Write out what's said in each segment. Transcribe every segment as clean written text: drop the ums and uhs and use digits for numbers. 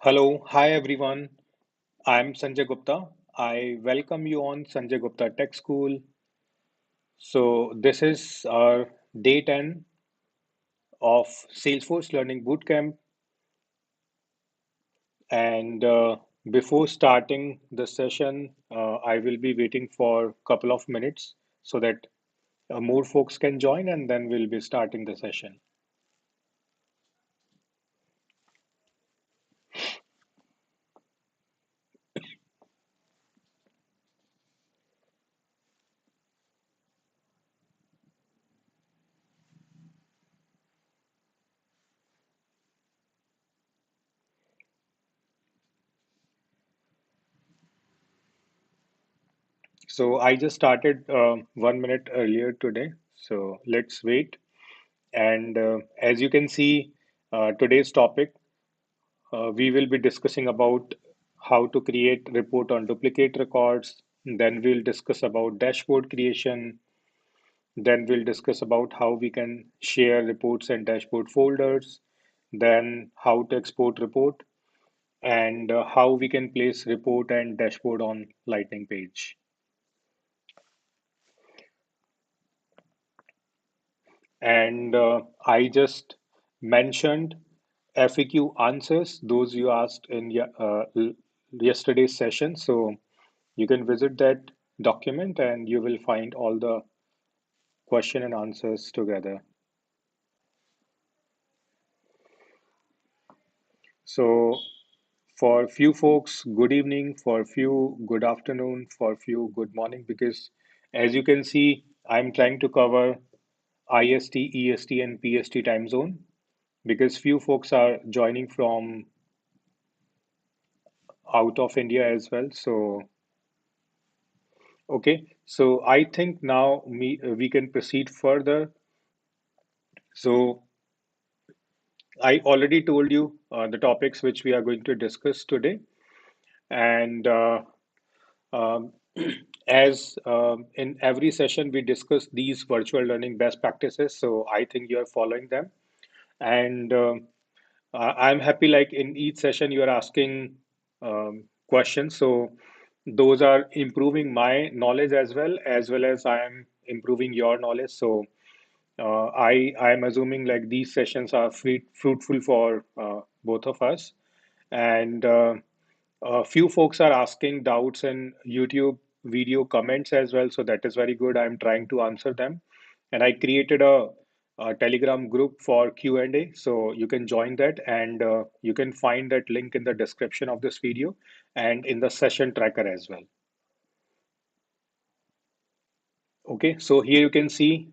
Hello, hi everyone. I'm Sanjay Gupta. I welcome you on Sanjay Gupta Tech School. So, this is our day 10 of Salesforce Learning Bootcamp. And before starting the session, I will be waiting for a couple of minutes so that more folks can join, and then we'll be starting the session. So, I just started 1 minute earlier today. So, let's wait. And as you can see, today's topic, we will be discussing about how to create report on duplicate records. Then we'll discuss about dashboard creation. Then we'll discuss about how we can share reports and dashboard folders. Then how to export report and how we can place report and dashboard on Lightning page. And I just mentioned FAQ answers, those you asked in yesterday's session. So you can visit that document and you will find all the question and answers together. So for few folks, good evening, for few, good afternoon, for few, good morning, because as you can see, I'm trying to cover IST, EST, and PST time zone because few folks are joining from out of India as well. So, okay. So I think now we can proceed further. So I already told you the topics which we are going to discuss today. And um, as in every session, we discuss these virtual learning best practices. So I think you are following them. And I'm happy like in each session you are asking questions. So those are improving my knowledge as well as I am improving your knowledge. So I am assuming like these sessions are fruitful for both of us. And a few folks are asking doubts in YouTube video comments as well. So that is very good. I'm trying to answer them. And I created a Telegram group for Q&A. So you can join that and you can find that link in the description of this video and in the session tracker as well. Okay, so here you can see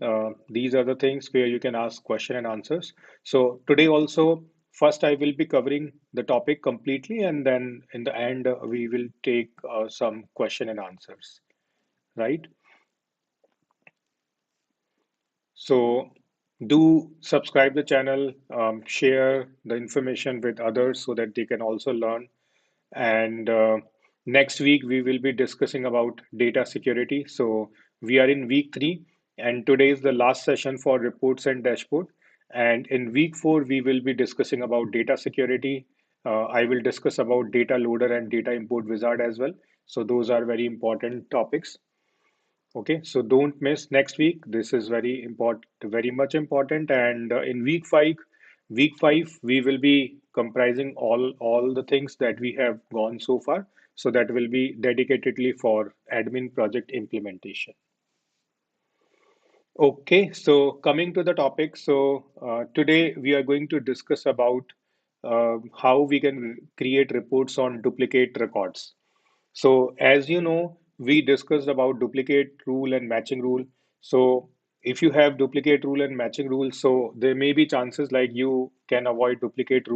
these are the things where you can ask question and answers. So today also, first I will be covering the topic completely, and then in the end we will take some question and answers, right? So do subscribe the channel, share the information with others so that they can also learn. And next week, we will be discussing about data security. So we are in week 3, and today is the last session for reports and dashboard. And in week 4, we will be discussing about data security. I will discuss about data loader and data import wizard as well. So those are very important topics. Okay, so don't miss next week. This is very important, very much important. And in week five, we will be comprising all the things that we have gone so far. So that will be dedicatedly for admin project implementation. Okay, so coming to the topic, so today we are going to discuss about how we can create reports on duplicate records. So as you know, we discussed about duplicate rule and matching rule. So if you have duplicate rule and matching rule, so there may be chances like you can avoid duplicate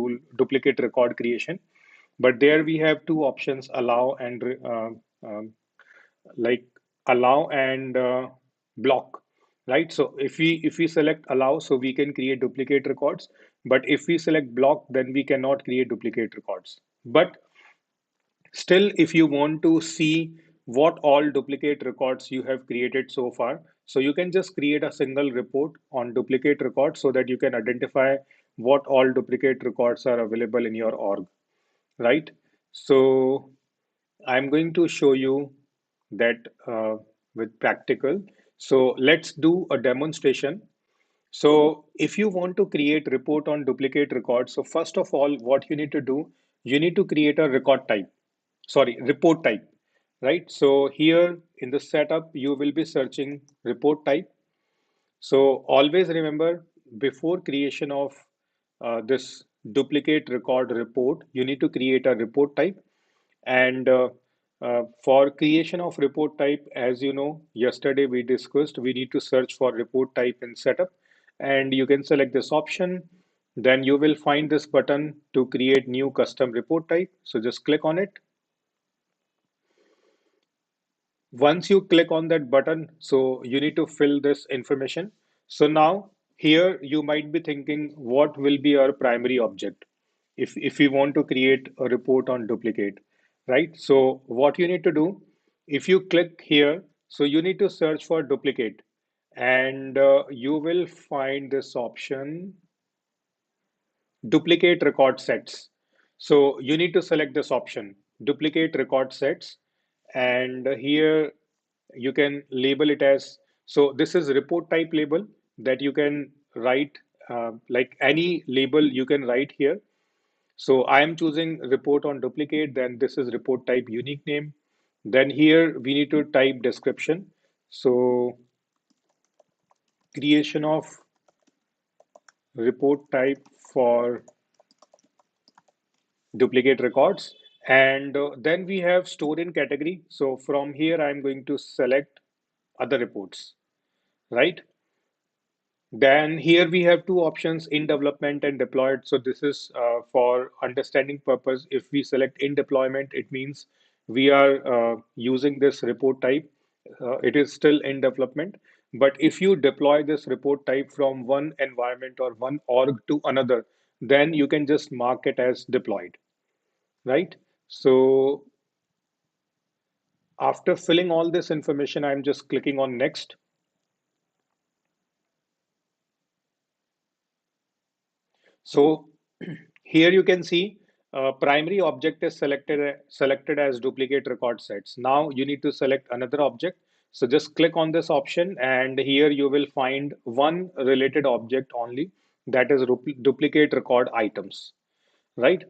record creation. But there we have two options, um, like allow and block, right? So if we select allow, so we can create duplicate records. But if we select block, then we cannot create duplicate records. But still, if you want to see what all duplicate records you have created so far, so you can just create a single report on duplicate records so that you can identify what all duplicate records are available in your org. right? So I'm going to show you that with practical. So let's do a demonstration. So if you want to create report on duplicate records, so first of all, what you need to do, you need to create a record type, sorry, report type, right? So here in the setup, you will be searching report type. So always remember, before creation of this duplicate record report, you need to create a report type. And for creation of report type, as you know, yesterday we discussed, we need to search for report type in setup. And you can select this option. Then you will find this button to create new custom report type. So just click on it. Once you click on that button, so you need to fill this information. So now here you might be thinking, what will be our primary object if we want to create a report on duplicate, right? So what you need to do, if you click here, so you need to search for duplicate, and you will find this option, duplicate record sets. So you need to select this option, duplicate record sets, and here you can label it as, so this is report type label that you can write, like any label you can write here. So I am choosing report on duplicate, then this is report type unique name. Then here we need to type description. So creation of report type for duplicate records. And then we have store in category. So from here, I'm going to select other reports, right? Then here we have two options, in development and deployed. So this is for understanding purpose. If we select in deployment, it means we are using this report type. It is still in development. But if you deploy this report type from one environment or one org to another, then you can just mark it as deployed, right? So after filling all this information, I'm just clicking on next. So here you can see primary object is selected as duplicate record sets. Now you need to select another object. So just click on this option, and here you will find one related object only, that is duplicate record items, right?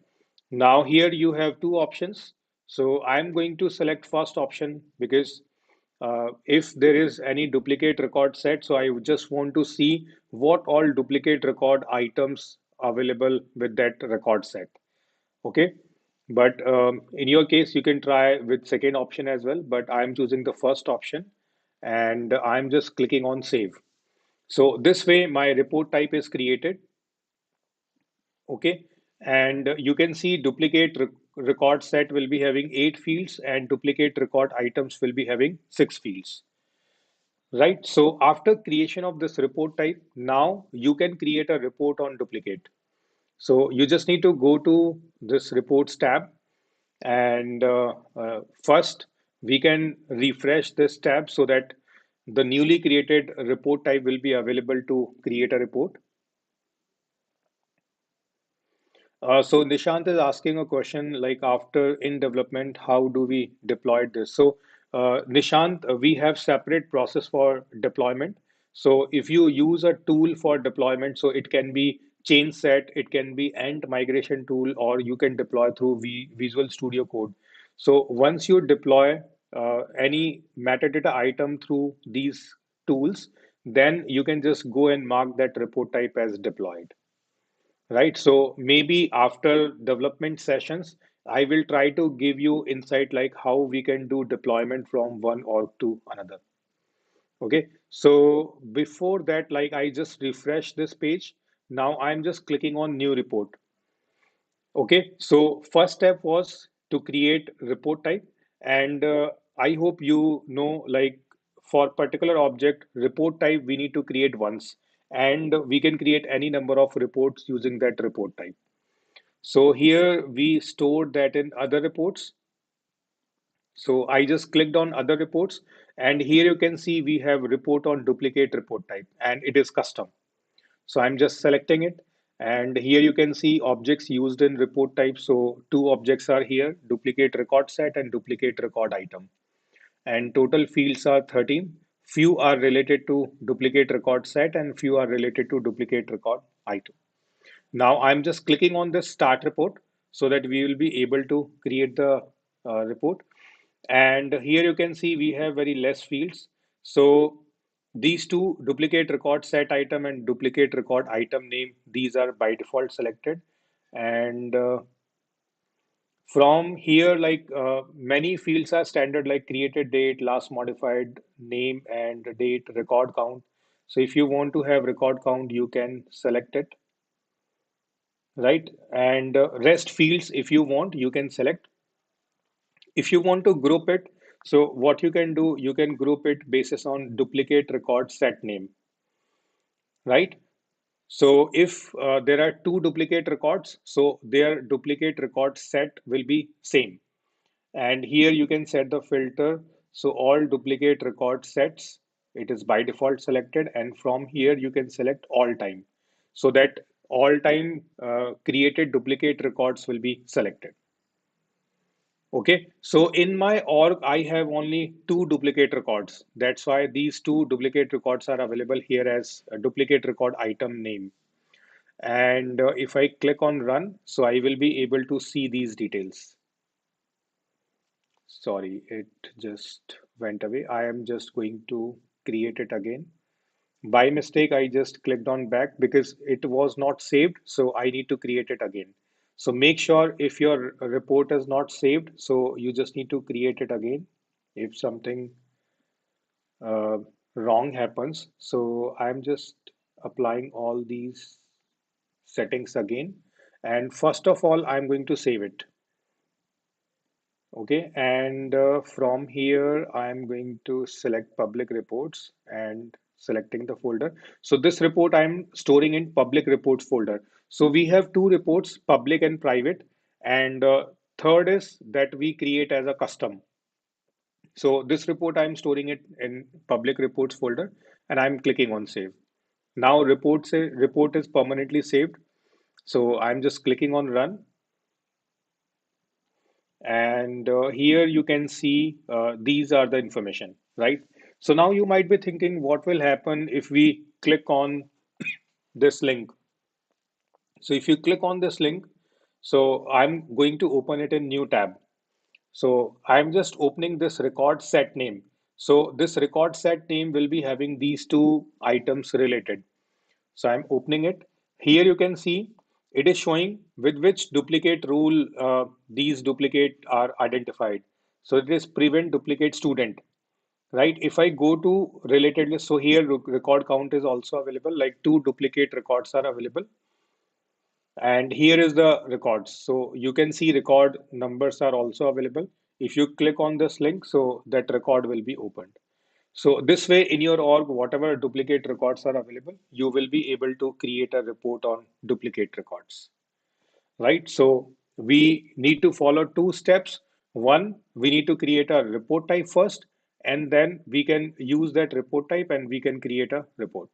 Now here you have two options. So I'm going to select first option because if there is any duplicate record set, so I would just want to see what all duplicate record items available with that record set. Okay. But in your case, you can try with second option as well, but I'm choosing the first option and I'm just clicking on save. So this way my report type is created. Okay. And you can see duplicate record set will be having 8 fields and duplicate record items will be having 6 fields. Right. So after creation of this report type, now you can create a report on duplicate. So you just need to go to this reports tab, and first we can refresh this tab so that the newly created report type will be available to create a report. So Nishant is asking a question like, after in development, how do we deploy this? So Nishant, we have separate process for deployment. So if you use a tool for deployment, so it can be change set, it can be Ant migration tool, or you can deploy through Visual Studio Code. So once you deploy any metadata item through these tools, then you can just go and mark that report type as deployed. Right. So maybe after development sessions, I will try to give you insight like how we can do deployment from one org to another. Okay. So before that, like I just refresh this page. Now I'm just clicking on new report. Okay. So first step was to create report type. And I hope you know, like for particular object report type, we need to create once. And we can create any number of reports using that report type. So here we stored that in other reports. So I just clicked on other reports, and here you can see we have report on duplicate report type and it is custom. So I'm just selecting it, And here you can see objects used in report type. So two objects are here, duplicate record set and duplicate record item. And total fields are 13. Few are related to duplicate record set and few are related to duplicate record item. Now I'm just clicking on this start report so that we will be able to create the report. And here you can see we have very less fields. So these two, duplicate record set item and duplicate record item name, these are by default selected. And from here, like many fields are standard, like created date, last modified, name and date, record count. So if you want to have record count, you can select it, right? And rest fields, if you want, you can select. If you want to group it, so what you can do, you can group it basis on duplicate record set name, right? So if there are two duplicate records, so their duplicate record set will be same. And here you can set the filter. So all duplicate record sets, it is by default selected. And from here, you can select all time so that all time created duplicate records will be selected. Okay, so in my org, I have only two duplicate records. That's why these two duplicate records are available here as a duplicate record item name. And if I click on run, so I will be able to see these details. Sorry, it just went away. I am just going to create it again. By mistake, I just clicked on back because it was not saved. So I need to create it again. So make sure if your report is not saved, so you just need to create it again if something uh, wrong happens. So I'm just applying all these settings again. And first of all, I'm going to save it. Okay, and from here, I'm going to select public reports and selecting the folder. So this report I'm storing in public reports folder. So we have two reports, public and private. And third is that we create as a custom. So this report I'm storing it in public reports folder and I'm clicking on save. Now report is permanently saved. So I'm just clicking on run. And here you can see these are the information, right? So now you might be thinking, what will happen if we click on this link? So if you click on this link, so I'm going to open it in new tab. So I'm just opening this record set name. So this record set name will be having these two items related. So I'm opening it. Here you can see it is showing with which duplicate rule these duplicate are identified. So it is prevent duplicate student, right? If I go to related list, so here record count is also available, like two duplicate records are available. And here is the records. So you can see record numbers are also available. If you click on this link, so that record will be opened. So this way in your org, whatever duplicate records are available, you will be able to create a report on duplicate records, right? So we need to follow two steps. One, we need to create a report type first, and then we can use that report type and we can create a report.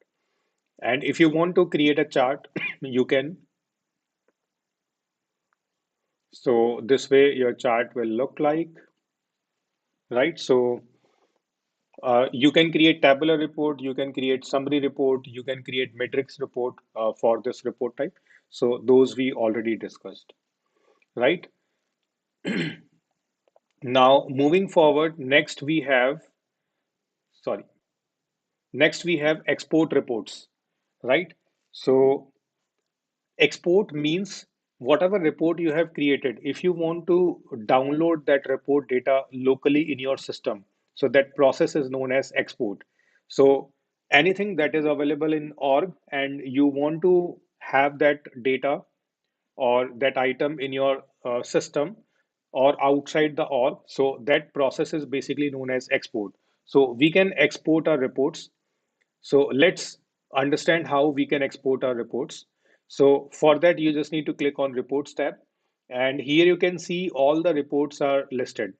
And if you want to create a chart, you can. So this way your chart will look like, right? So you can create tabular report, you can create summary report, you can create matrix report for this report type. So those we already discussed, right? Now moving forward, sorry, next we have export reports, right? So export means whatever report you have created, if you want to download that report data locally in your system, so that process is known as export. So anything that is available in org and you want to have that data or that item in your system or outside the org, so that process is basically known as export. So we can export our reports. So let's understand how we can export our reports. So for that, you just need to click on Reports tab. And here you can see all the reports are listed.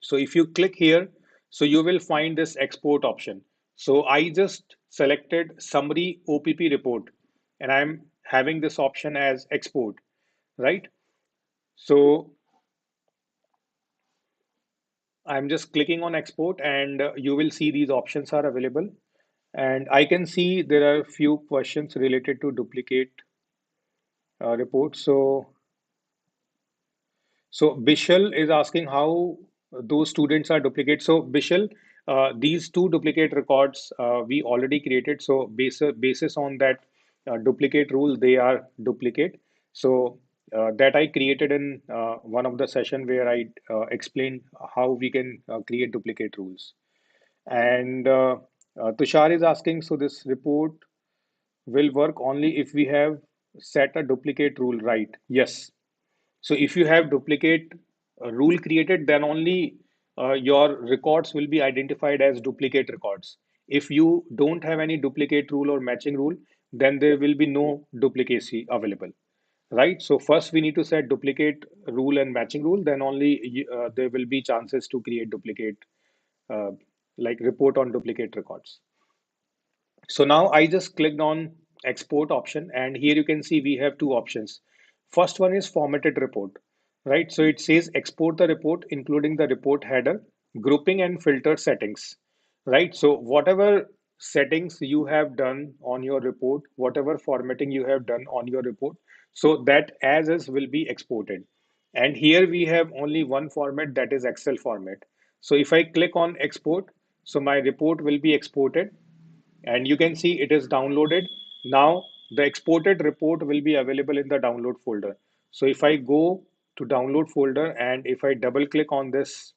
So if you click here, so you will find this export option. So I just selected summary OPP report and I'm having this option as export, right? So I'm just clicking on export, and you will see these options are available. And I can see there are a few questions related to duplicate reports. So Bishal is asking how those students are duplicate. So Bishal, these two duplicate records we already created. So basis on that duplicate rule, they are duplicate. So that I created in one of the session where I explained how we can create duplicate rules. And Tushar is asking, so this report will work only if we have set a duplicate rule, right? Yes. So if you have duplicate rule created, then only your records will be identified as duplicate records. If you don't have any duplicate rule or matching rule, then there will be no duplicacy available, right? So first we need to set duplicate rule and matching rule, then only there will be chances to create duplicate, uh, like report on duplicate records. So now I just clicked on export option, and here you can see we have two options. First one is formatted report, right? So it says export the report, including the report header, grouping and filter settings, right? So whatever settings you have done on your report, whatever formatting you have done on your report, so that as is will be exported. And here we have only one format, that is Excel format. So if I click on export, so my report will be exported, and you can see it is downloaded. Now the exported report will be available in the download folder. So if I go to download folder and if I double click on this,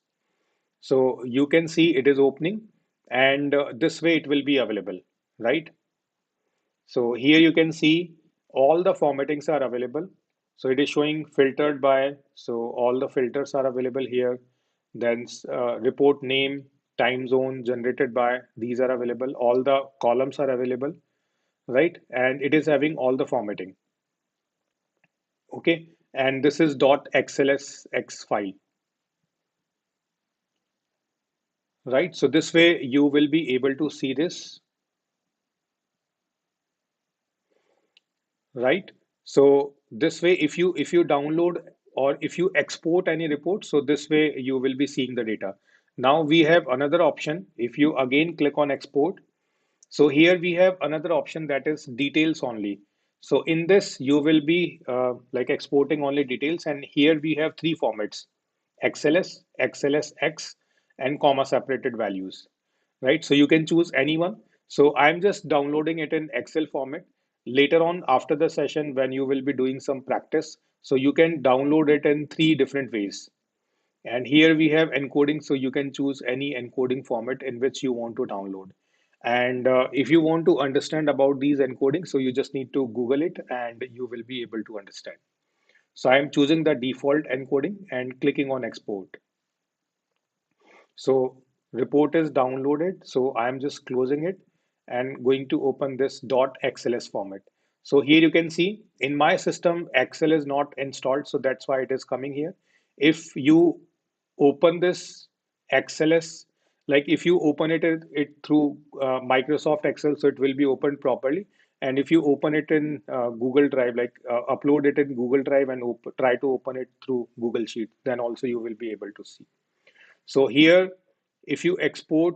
so you can see it is opening, and this way it will be available, right? So here you can see all the formattings are available. So it is showing filtered by, so all the filters are available here. Then report name, time zone generated by, these are available. All the columns are available, right? And it is having all the formatting. Okay. And this is .xlsx file, right? So this way you will be able to see this, right? So this way, if you download or if you export any report, so this way you will be seeing the data. Now we have another option. If you again click on export, so here we have another option, that is details only. So in this, you will be like exporting only details. And here we have three formats: XLS, XLSX, and comma separated values, right? So you can choose any one. So I'm just downloading it in Excel format. Later on, after the session, when you will be doing some practice, so you can download it in three different ways. And here we have encoding, so you can choose any encoding format in which you want to download. And if you want to understand about these encoding, so you just need to Google it and you will be able to understand. So I'm choosing the default encoding and clicking on export. So report is downloaded. So I'm just closing it and going to open this .xls format. So here you can see in my system, Excel is not installed. So that's why it is coming here. If you open this XLS, like if you open it through Microsoft Excel, so it will be opened properly. And if you open it in Google Drive, like upload it in Google Drive and try to open it through Google Sheet, then also you will be able to see. So here, if you export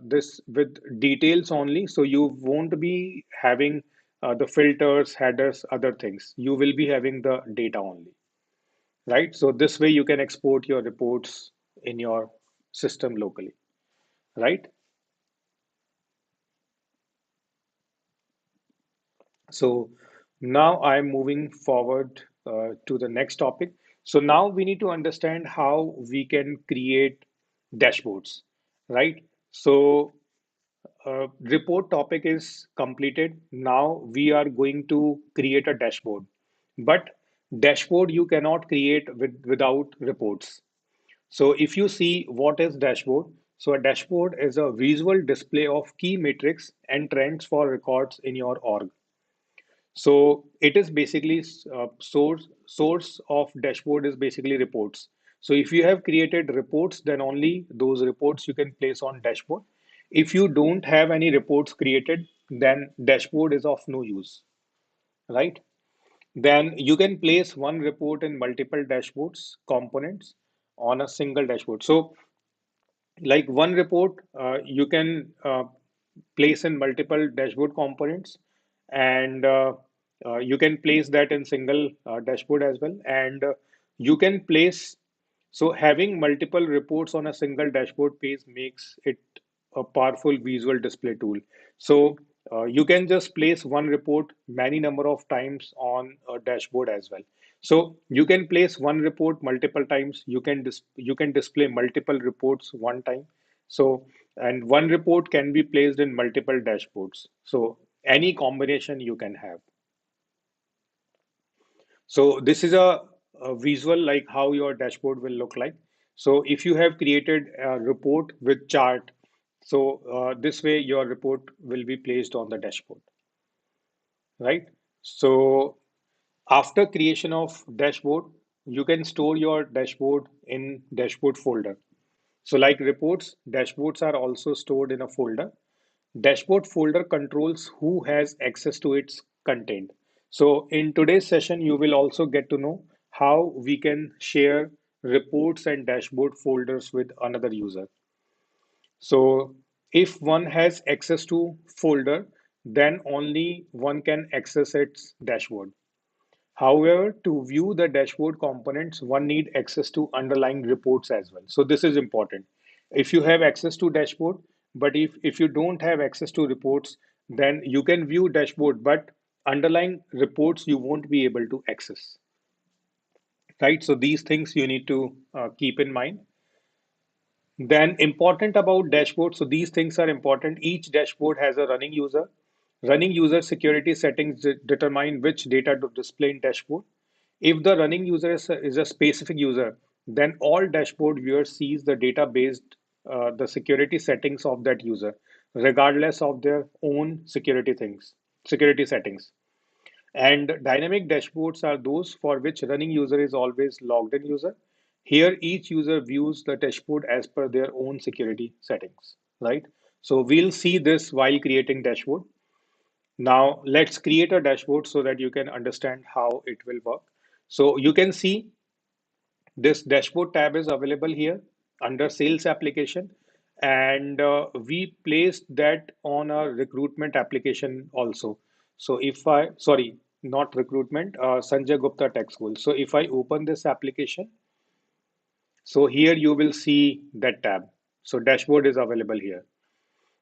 this with details only, so you won't be having the filters, headers, other things. You will be having the data only, right? So this way you can export your reports in your system locally, right? So now I'm moving forward to the next topic. So now we need to understand how we can create dashboards, right? So report topic is completed. Now we are going to create a dashboard. But dashboard you cannot create without reports. So if you see what is dashboard, so a dashboard is a visual display of key metrics and trends for records in your org. So it is basically source of dashboard is basically reports. So if you have created reports, then only those reports you can place on dashboard. If you don't have any reports created, then dashboard is of no use. right? Then you can place one report in multiple dashboards components on a single dashboard. So like one report, you can place in multiple dashboard components, and you can place that in single dashboard as well. And you can place, so having multiple reports on a single dashboard page makes it a powerful visual display tool. So you can just place one report many number of times on a dashboard as well. So you can place one report multiple times. You can display multiple reports one time. So, and one report can be placed in multiple dashboards. So any combination you can have. So this is a visual like how your dashboard will look like. So if you have created a report with chart, so this way your report will be placed on the dashboard, right? So after creation of dashboard, you can store your dashboard in dashboard folder. So like reports, dashboards are also stored in a folder. Dashboard folder controls who has access to its content. So in today's session, you will also get to know how we can share reports and dashboard folders with another user. So if one has access to folder, then only one can access its dashboard. However, to view the dashboard components, one need access to underlying reports as well. So this is important. If you have access to dashboard, but if you don't have access to reports, then you can view dashboard, but underlying reports you won't be able to access, right? So these things you need to keep in mind. Then important about dashboard. So these things are important. Each dashboard has a running user. Running user security settings determine which data to display in dashboard. If the running user is a specific user, then all dashboard viewers sees the data based the security settings of that user, regardless of their own security settings. And dynamic dashboards are those for which running user is always logged in user. Here, each user views the dashboard as per their own security settings, right? So we'll see this while creating dashboard. Now let's create a dashboard so that you can understand how it will work. So you can see this dashboard tab is available here under sales application, and we placed that on a recruitment application also. So if I, sorry, not recruitment, Sanjay Gupta Tech School. So if I open this application, so here you will see that tab. So dashboard is available here.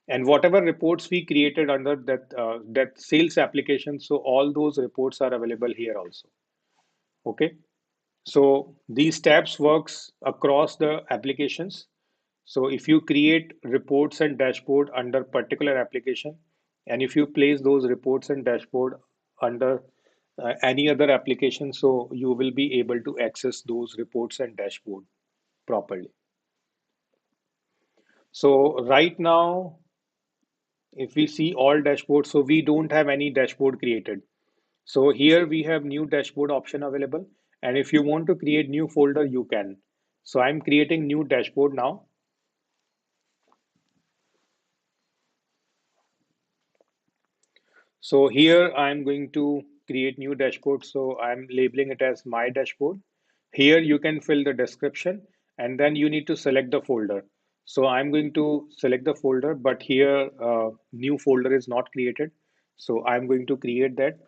And whatever reports we created under that sales application, so all those reports are available here also. Okay. So these tabs works across the applications. So if you create reports and dashboard under particular application, and if you place those reports and dashboard under any other application, so you will be able to access those reports and dashboard properly. So right now, if we see all dashboards, so we don't have any dashboard created. So here we have new dashboard option available. And if you want to create new folder, you can. So I'm creating new dashboard now. So here I'm going to create new dashboard. So I'm labeling it as my dashboard. Here you can fill the description and then you need to select the folder. So I'm going to select the folder, but here new folder is not created. So I'm going to create that.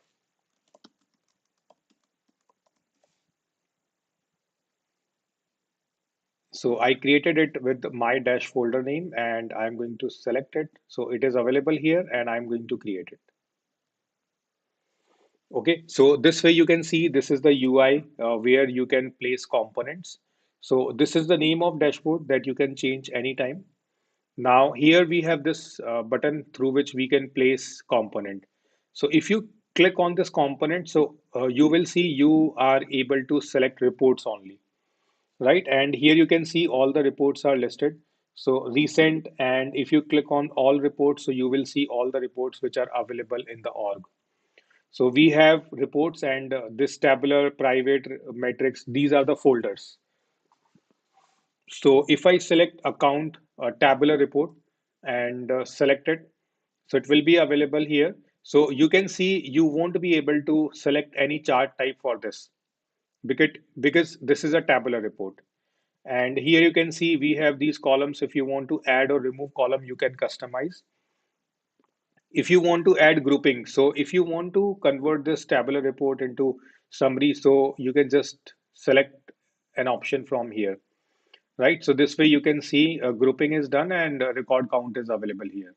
So I created it with my dash folder name and I'm going to select it. So it is available here and I'm going to create it. Okay, so this way you can see this is the UI where you can place components. So this is the name of dashboard that you can change anytime. Now here we have this button through which we can place component. So if you click on this component, so you will see you are able to select reports only, right? And here you can see all the reports are listed. So recent, and if you click on all reports, so you will see all the reports which are available in the org. So we have reports and this tabular, private, metrics, these are the folders. So if I select account tabular report and select it, so it will be available here. So you can see you won't be able to select any chart type for this because this is a tabular report. And here you can see we have these columns. If you want to add or remove column, you can customize. If you want to add grouping, so if you want to convert this tabular report into summary, so you can just select an option from here, right? So this way you can see grouping is done and record count is available here.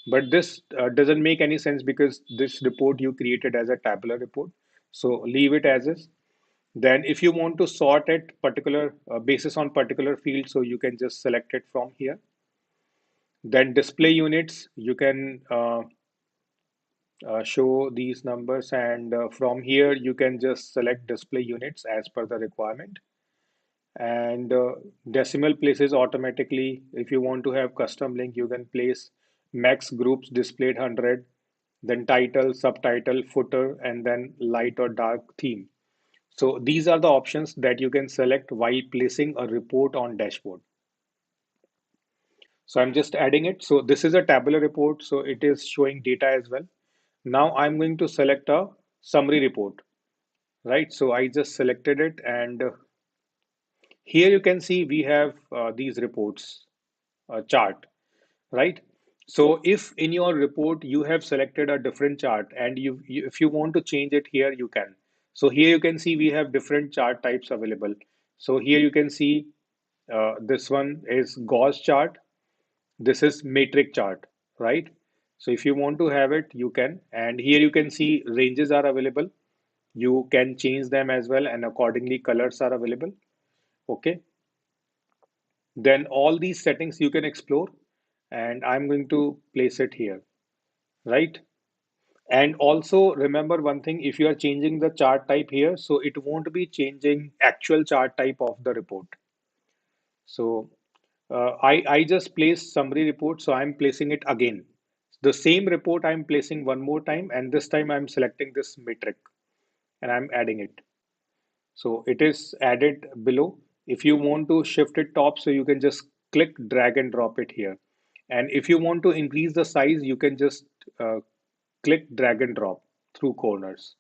But this doesn't make any sense because this report you created as a tabular report. So leave it as is. Then if you want to sort it particular basis on particular field, so you can just select it from here. Then display units, you can show these numbers, and from here you can just select display units as per the requirement. And decimal places automatically. If you want to have custom link, you can place max groups displayed 100, then title, subtitle, footer, and then light or dark theme. So these are the options that you can select while placing a report on dashboard. So I'm just adding it. So this is a tabular report, so it is showing data as well. Now I'm going to select a summary report, right? So I just selected it, and here you can see we have these reports chart, right? So if in your report you have selected a different chart and if you want to change it here, you can. So here you can see we have different chart types available. So here you can see this one is Gauss chart. This is metric chart, right? So if you want to have it, you can. And here you can see ranges are available. You can change them as well, and accordingly colors are available. Okay. Then all these settings you can explore, and I'm going to place it here, right? And also remember one thing, if you are changing the chart type here, so it won't be changing actual chart type of the report. So I just placed summary report, so I'm placing it again. The same report I'm placing one more time, and this time I'm selecting this metric and I'm adding it. So it is added below. If you want to shift it top, so you can just click, drag and drop it here. And if you want to increase the size, you can just uh, click, drag and drop through corners.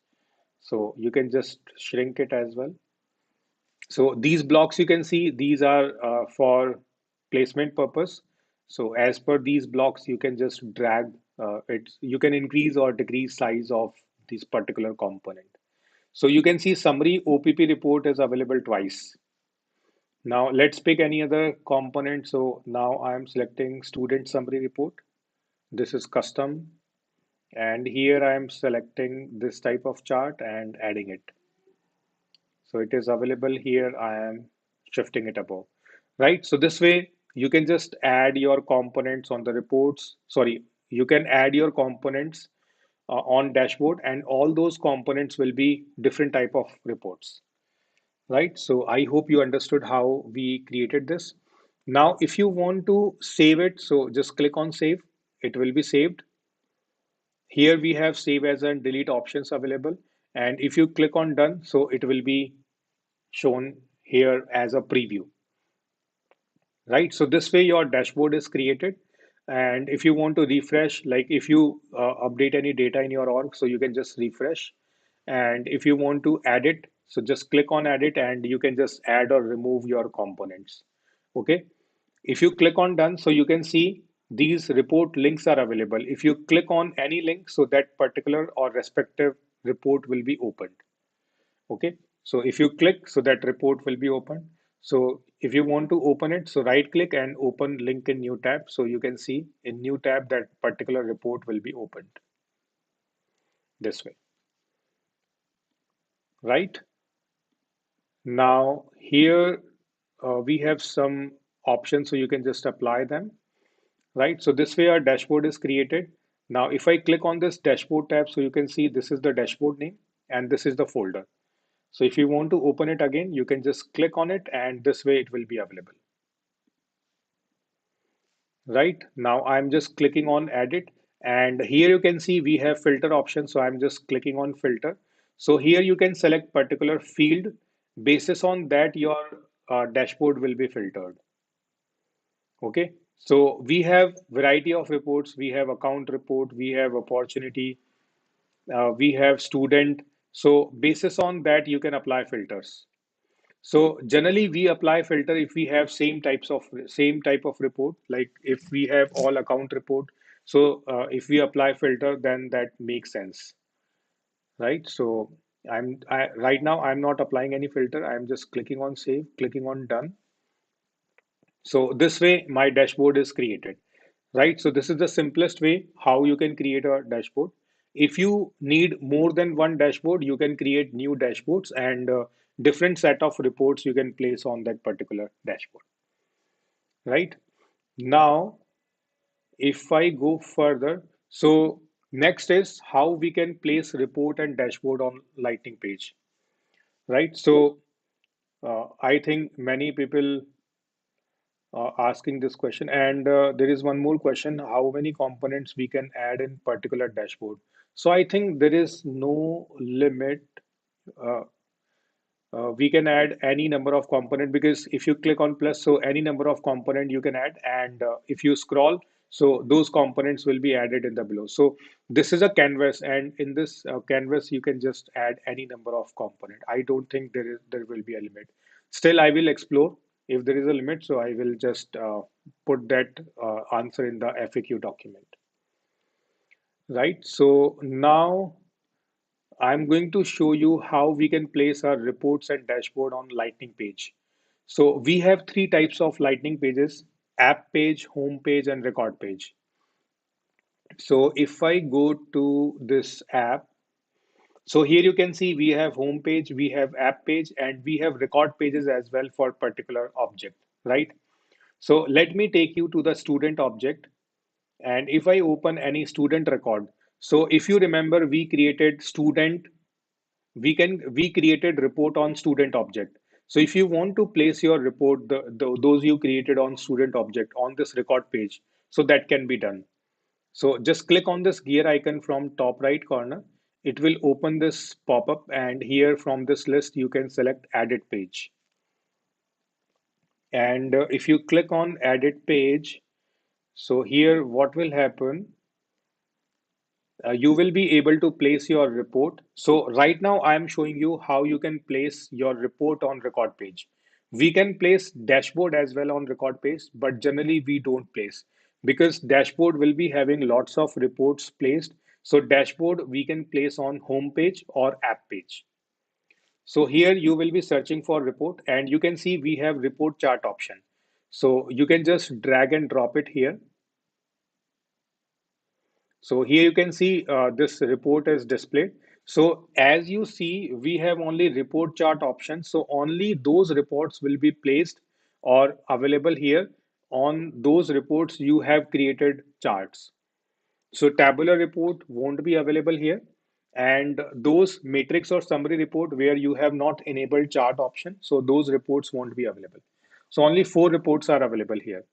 So you can just shrink it as well. So these blocks you can see, these are for placement purpose. So as per these blocks, you can just drag it. You can increase or decrease size of this particular component. So you can see summary OPP report is available twice. Now let's pick any other component. So now I am selecting student summary report. This is custom. And here I am selecting this type of chart and adding it. So it is available here. I am shifting it above, right? So this way you can just add your components on the reports. Sorry, you can add your components on dashboard, and all those components will be different type of reports, right? So I hope you understood how we created this. Now, if you want to save it, so just click on save. It will be saved. Here we have save as and delete options available. And if you click on done, so it will be shown here as a preview, right? So this way your dashboard is created. And if you want to refresh, like if you update any data in your org, so you can just refresh. And if you want to add it, so just click on edit and you can just add or remove your components. Okay. If you click on done, so you can see these report links are available. If you click on any link, so that particular or respective report will be opened. Okay, so if you click, so that report will be open. So if you want to open it, so right click and open link in new tab. So you can see in new tab that particular report will be opened this way, right? Now here we have some options, so you can just apply them, right? So this way our dashboard is created. Now if I click on this dashboard tab, so you can see this is the dashboard name and this is the folder. So if you want to open it again, you can just click on it and this way it will be available. Right now, I'm just clicking on edit, and here you can see we have filter option. So I'm just clicking on filter. So here you can select particular field. Basis on that, your dashboard will be filtered. Okay. So we have variety of reports. We have account report. We have opportunity. we have student. So basis on that, you can apply filters. So generally, we apply filter if we have same type of report. Like if we have all account report, so if we apply filter, then that makes sense, right? So right now I'm not applying any filter. I'm just clicking on save, clicking on done. So this way, my dashboard is created, right? So this is the simplest way how you can create a dashboard. If you need more than one dashboard, you can create new dashboards and different set of reports you can place on that particular dashboard, right? Now, if I go further, so next is how we can place report and dashboard on Lightning page, right? So I think many people asking this question. And there is one more question, how many components we can add in particular dashboard? So I think there is no limit. Uh, we can add any number of component because if you click on plus, so any number of component you can add. And if you scroll, so those components will be added in the below. So this is a canvas, and in this canvas, you can just add any number of component. I don't think there will be a limit. Still, I will explore if there is a limit. So I will just put that answer in the FAQ document, right? So now I'm going to show you how we can place our reports and dashboard on Lightning page. So we have three types of Lightning pages: app page, home page, and record page. So if I go to this app, so here you can see we have home page, we have app page, and we have record pages as well for particular object, right? So let me take you to the student object. And if I open any student record, so if you remember, we created report on student object. So if you want to place your report, those you created on student object on this record page, so that can be done. So just click on this gear icon from top right corner. It will open this pop-up, and here from this list you can select edit page. And if you click on edit page, so here what will happen, you will be able to place your report. So right now I am showing you how you can place your report on record page. We can place dashboard as well on record page, but generally we don't place because dashboard will be having lots of reports placed. So dashboard we can place on home page or app page. So here you will be searching for report, and you can see we have report chart option. So you can just drag and drop it here. So here you can see this report is displayed. So as you see, we have only report chart option. So only those reports will be placed or available here. On those reports, you have created charts. So tabular report won't be available here. And those matrix or summary report where you have not enabled chart option, so those reports won't be available. So only four reports are available here.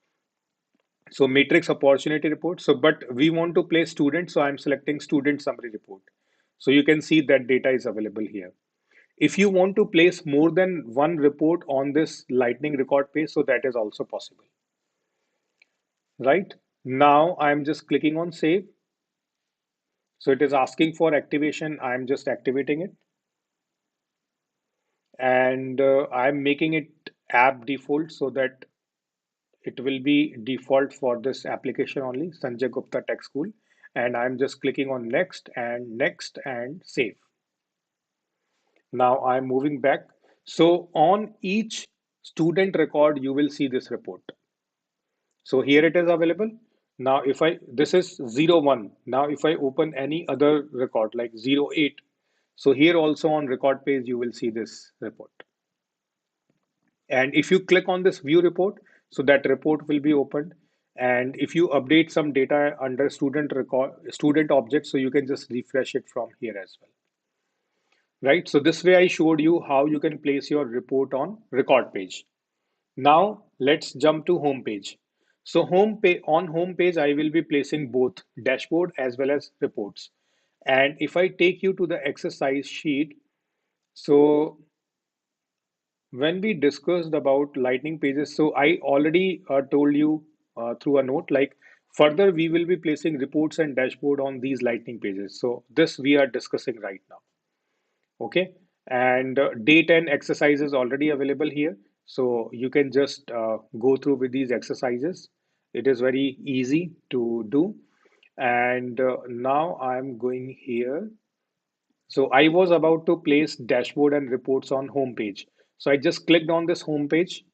So matrix opportunity report. So, but we want to place student. So I'm selecting student summary report. So you can see that data is available here. If you want to place more than one report on this Lightning record page, so that is also possible, right? Now I'm just clicking on save. So it is asking for activation. I'm just activating it. And I'm making it app default so that it will be default for this application only, Sanjay Gupta Tech School. And I'm just clicking on next and save. Now I'm moving back. So on each student record, you will see this report. So here it is available. Now if this is 01. Now if I open any other record like 08, so here also on record page, you will see this report. And if you click on this view report, so that report will be opened. And if you update some data under student object, so you can just refresh it from here as well, right? So this way I showed you how you can place your report on record page. Now let's jump to home page. So on home page, I will be placing both dashboard as well as reports. And if I take you to the exercise sheet, so when we discussed about lightning pages, so I already told you through a note, like Further, we will be placing reports and dashboard on these lightning pages. So this we are discussing right now. Okay. And day 10 exercise is already available here. So you can just go through with these exercises. It is very easy to do. And now I'm going here. So I was about to place dashboard and reports on home page. So I just clicked on this home page.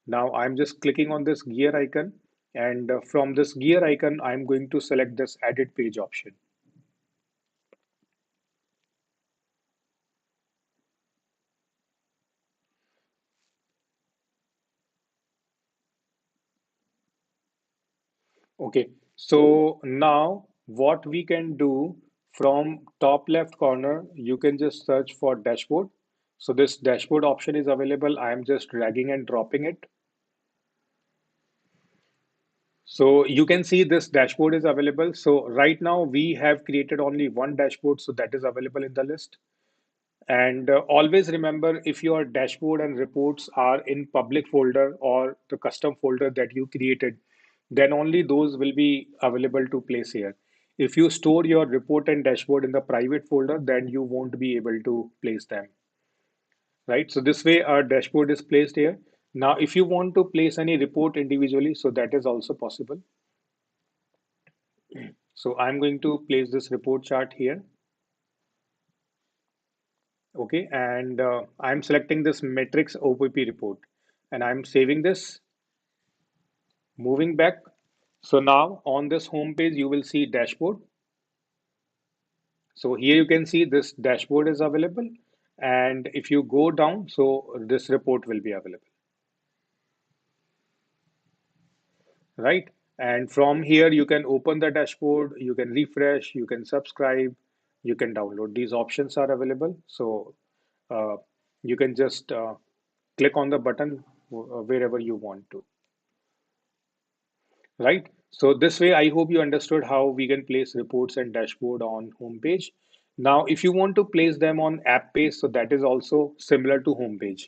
Now I'm just clicking on this gear icon. And from this gear icon, I'm going to select this edit page option. Okay, so now what we can do, from top left corner, you can just search for dashboard. So this dashboard option is available. I am just dragging and dropping it. So you can see this dashboard is available. So right now we have created only one dashboard, so that is available in the list. And always remember, if your dashboard and reports are in public folder or the custom folder that you created, then only those will be available to place here. If you store your report and dashboard in the private folder, then you won't be able to place them, right? So this way our dashboard is placed here. Now, if you want to place any report individually, so that is also possible. So I'm going to place this report chart here. Okay, and I'm selecting this matrix OPP report and I'm saving this, moving back. So now on this home page, you will see dashboard. So here you can see this dashboard is available. And if you go down, so this report will be available, right? And from here, you can open the dashboard, you can refresh, you can subscribe, you can download. These options are available. So uh, you can just click on the button wherever you want to. Right? So this way, I hope you understood how we can place reports and dashboard on homepage. Now, if you want to place them on app page, so that is also similar to homepage.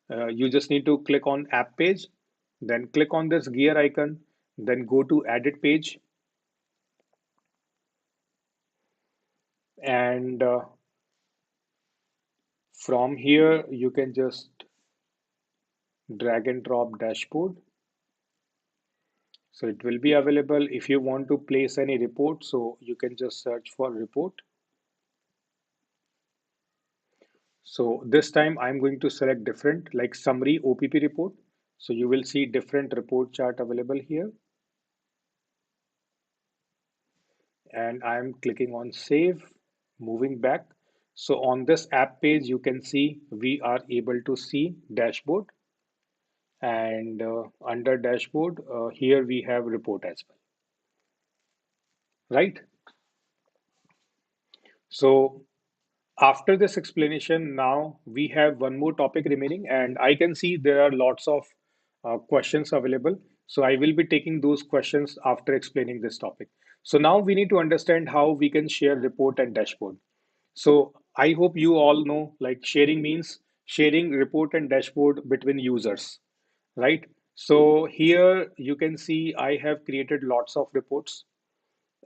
You just need to click on app page, then click on this gear icon, then go to edit page, and from here you can just drag and drop dashboard. So it will be available. If you want to place any report, so you can just search for report. So this time I'm going to select different, like summary OPP report. So you will see different report chart available here. And I'm clicking on save, moving back. So on this app page, you can see we are able to see dashboard. And under dashboard, here we have report as well, right? So after this explanation, now we have one more topic remaining, and I can see there are lots of questions available. So I will be taking those questions after explaining this topic. So now we need to understand how we can share report and dashboard. So I hope you all know, like sharing means sharing report and dashboard between users, right? So here you can see I have created lots of reports,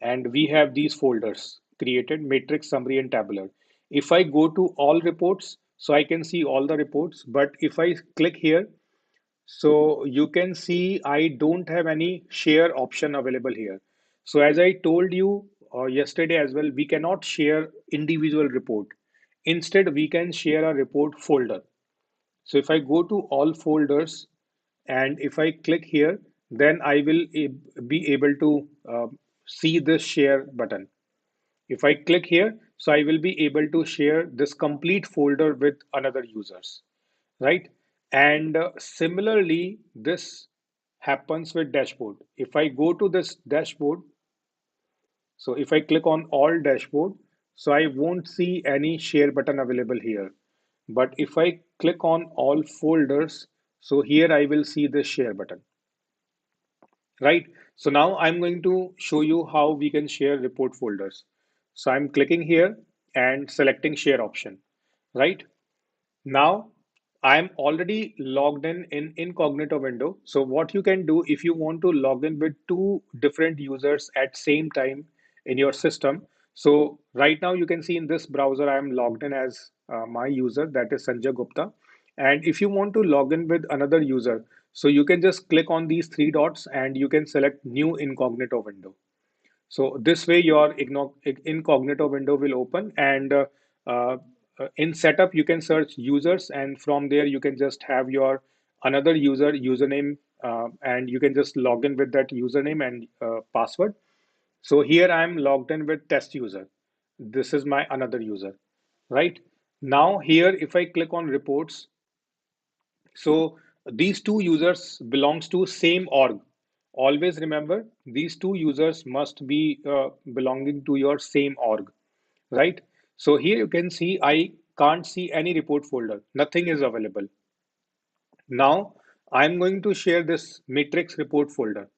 and we have these folders created: matrix, summary, and tabular. If I go to all reports, so I can see all the reports, but if I click here, so you can see I don't have any share option available here. So as I told you yesterday as well, we cannot share individual report. Instead, we can share a report folder. So if I go to all folders and if I click here, then I will be able to see this share button. If I click here, so I will be able to share this complete folder with another users, right? And similarly, this happens with dashboard. If I go to this dashboard, so if I click on all dashboard, so I won't see any share button available here. But if I click on all folders, so here I will see the share button, right? So now I'm going to show you how we can share report folders. So I'm clicking here and selecting share option, right? Now, I'm already logged in incognito window. So what you can do if you want to log in with two different users at same time in your system. So right now you can see in this browser I am logged in as my user, that is Sanjay Gupta. And if you want to log in with another user, so you can just click on these three dots and you can select new incognito window. So this way your incognito window will open, and uh, in setup you can search users, and from there you can just have your another user username, and you can just log in with that username and password. So here I'm logged in with test user. This is my another user, right? Now here if I click on reports, so these two users belongs to same org. Always remember these two users must be belonging to your same org, right? So here you can see I can't see any report folder. Nothing is available. Now I'm going to share this matrix report folder.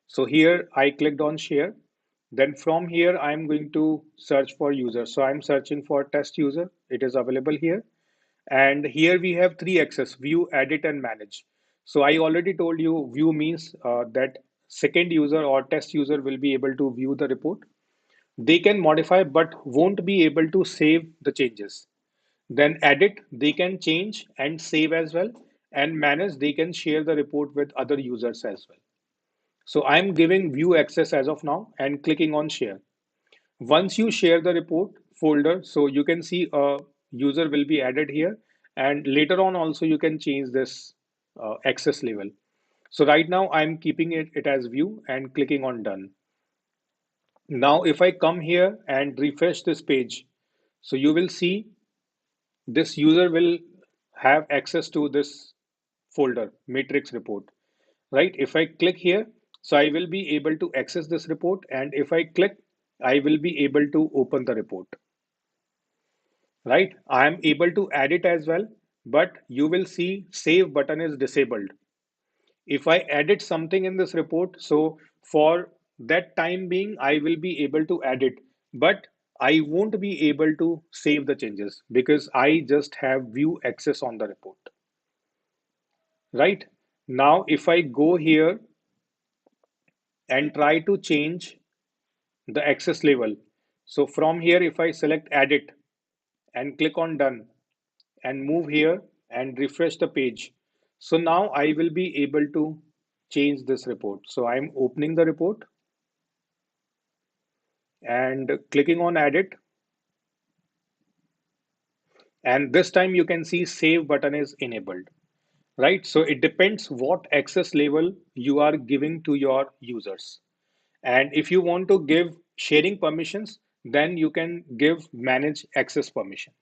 So here I clicked on share. Then from here I'm going to search for user. So I'm searching for test user. It is available here. And here we have three access: view, edit, and manage. So I already told you view means that second user or test user will be able to view the report. They can modify but won't be able to save the changes. Then edit, they can change and save as well. And manage, they can share the report with other users as well. So I'm giving view access as of now and clicking on share. Once you share the report folder, so you can see a user will be added here, and later on also you can change this access level. So right now I'm keeping it as view and clicking on done. Now if I come here and refresh this page, so you will see this user will have access to this folder matrix report, right? If I click here, so I will be able to access this report, and if I click, I will be able to open the report, right? I am able to add it as well, but you will see save button is disabled. If I edit something in this report, so for that time being, I will be able to edit, but I won't be able to save the changes because I just have view access on the report, right? Now, if I go here and try to change the access level, so from here, if I select edit and click on done, and move here and refresh the page. So now I will be able to change this report. So I'm opening the report and clicking on edit. And this time you can see save button is enabled, right? So it depends what access level you are giving to your users. And if you want to give sharing permissions, then you can give manage access permission.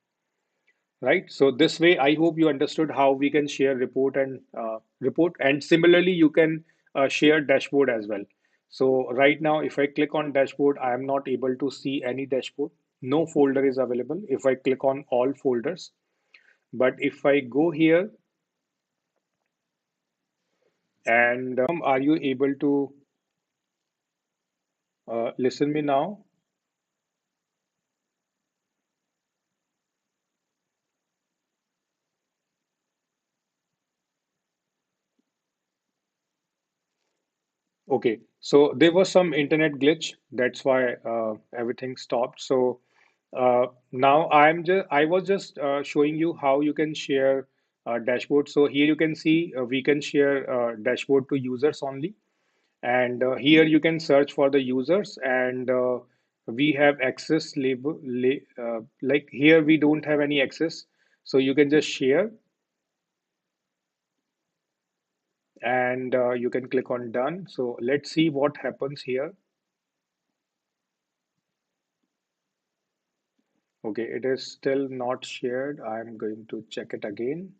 Right, so this way I hope you understood how we can share report, and similarly you can share dashboard as well. So right now if I click on dashboard, I am not able to see any dashboard. No folder is available if I click on all folders. But if I go here and are you able to listen me now? Okay, so there was some internet glitch. That's why everything stopped. So now I was just showing you how you can share dashboard. So here you can see we can share dashboard to users only, and here you can search for the users, and we have access label like here we don't have any access. So you can just share, and you can click on done. So let's see what happens here. Okay, it is still not shared. I'm going to check it again.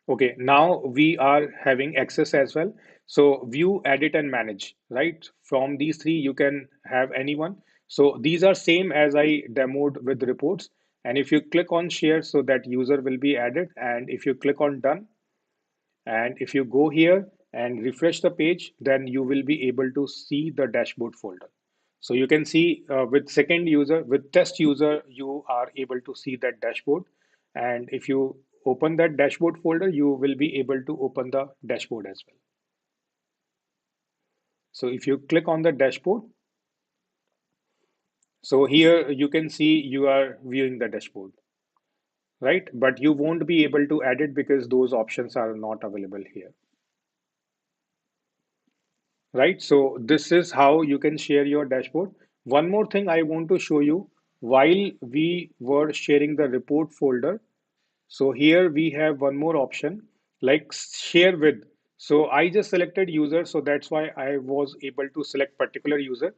Okay, now we are having access as well. So view, edit, and manage, right? From these three, you can have anyone. So these are same as I demoed with reports. And if you click on share, so that user will be added. And if you click on done, and if you go here and refresh the page, then you will be able to see the dashboard folder. So you can see with second user, with test user, you are able to see that dashboard. And if you open that dashboard folder, you will be able to open the dashboard as well. So if you click on the dashboard, so here you can see you are viewing the dashboard, right? But you won't be able to edit because those options are not available here, right? So this is how you can share your dashboard. One more thing I want to show you while we were sharing the report folder. So here we have one more option like share with. So I just selected user, so that's why I was able to select particular user.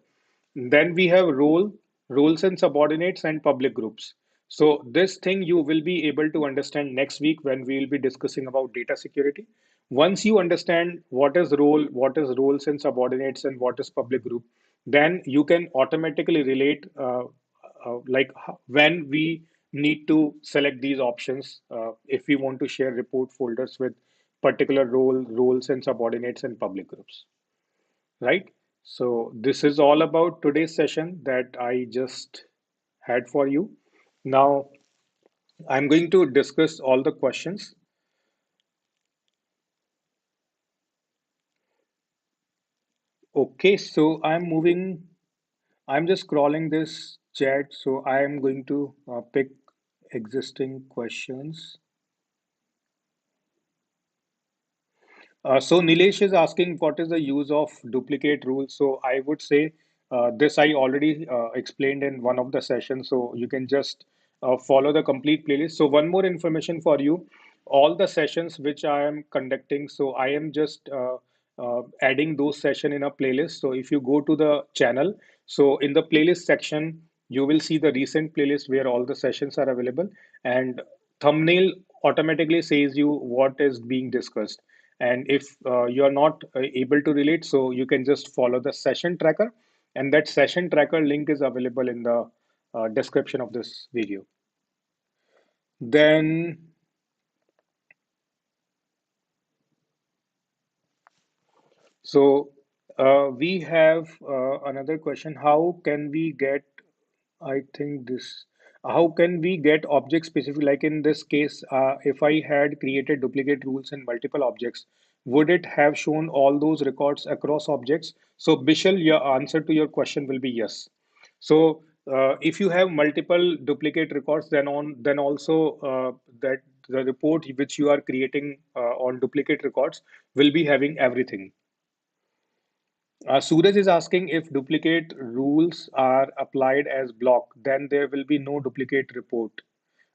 Then we have roles and subordinates and public groups. So this thing you will be able to understand next week when we will be discussing about data security. Once you understand what is roles and subordinates, and what is public group, then you can automatically relate when we need to select these options if we want to share report folders with particular roles and subordinates and public groups, right? So this is all about today's session that I just had for you. Now I'm going to discuss all the questions. Okay, so I'm just scrolling this chat, so I am going to pick existing questions. So Nilesh is asking what is the use of duplicate rules. So I would say this I already explained in one of the sessions. So you can just follow the complete playlist. So one more information for you, all the sessions which I am conducting. So I am just adding those session in a playlist. So if you go to the channel, so in the playlist section, you will see the recent playlist where all the sessions are available, and thumbnail automatically says you what is being discussed. And if you are not able to relate, so you can just follow the session tracker, and that session tracker link is available in the description of this video. Then, so we have another question. How can we get, I think this, how can we get object specific? Like in this case, if I had created duplicate rules in multiple objects, would it have shown all those records across objects? So Bishal, your answer to your question will be yes. So if you have multiple duplicate records, then also that the report which you are creating on duplicate records will be having everything. Suraj is asking if duplicate rules are applied as block, then there will be no duplicate report.